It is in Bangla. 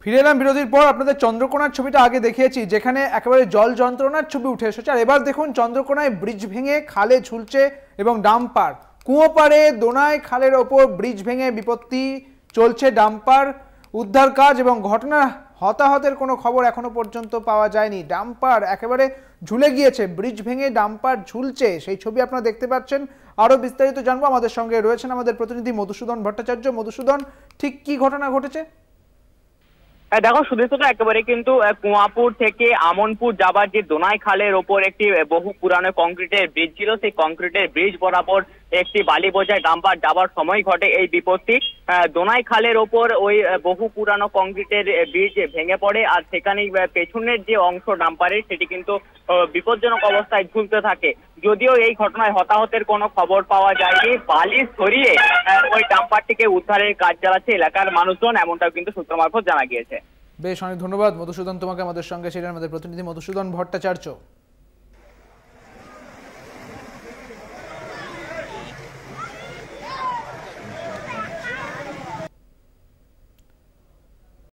ফিরে এলাম বিরতির পর। আপনাদের চন্দ্রকোনার ছবিটা আগে দেখিয়েছি, যেখানে একেবারে জল যন্ত্রণার ছবি উঠে এসেছে। আর এবার দেখুন চন্দ্রকোনায় ব্রিজ ভেঙে খালে ঝুলছে এবং ডাম্পার কুয়ো পাড়ে দোনায় খালের ওপর ব্রিজ ভেঙে বিপত্তি চলছে। ডাম্পার উদ্ধার কাজ এবং ঘটনা হতাহতের কোনো খবর এখনো পর্যন্ত পাওয়া যায়নি। ডাম্পার একেবারে ঝুলে গিয়েছে, ব্রিজ ভেঙে ডাম্পার ঝুলছে, সেই ছবি আপনারা দেখতে পাচ্ছেন। আরো বিস্তারিত জানবো, আমাদের সঙ্গে রয়েছেন আমাদের প্রতিনিধি মধুসূদন ভট্টাচার্য। মধুসূদন, ঠিক কি ঘটনা ঘটেছে? দেখো সুদীপ্ত, একেবারে কিন্তু কুয়াপুর থেকে আমনপুর যাবার যে দোনাই খালের ওপর একটি বহু পুরানো কংক্রিটের ব্রিজ ছিল, সেই কংক্রিটের ব্রিজ বরাবর একটি বালি বোঝাই ডাম্পার যাবার সময় ঘটে এই বিপত্তি। দোনাই খালের ওপর ওই বহু পুরানো কংক্রিটের ব্রিজ ভেঙে পড়ে, আর সেখানে পেছনের যে অংশ ডাম্পারের সেটি কিন্তু বিপজ্জনক অবস্থায় ঝুলতে থাকে। যদিও এই ঘটনায় হতাহতের কোনো খবর পাওয়া যায়নি। বালি সরিয়ে ওই ডাম্পারটিকে উদ্ধারের কাজ চালাচ্ছে এলাকার মানুষজন, এমনটাও কিন্তু সূত্র মারফত জানা গিয়েছে। বেশ, অনেক ধন্যবাদ মধুসূদন তোমাকে। আমাদের সঙ্গে ছিলেন আমাদের প্রতিনিধি মধুসূদন ভট্টাচার্য।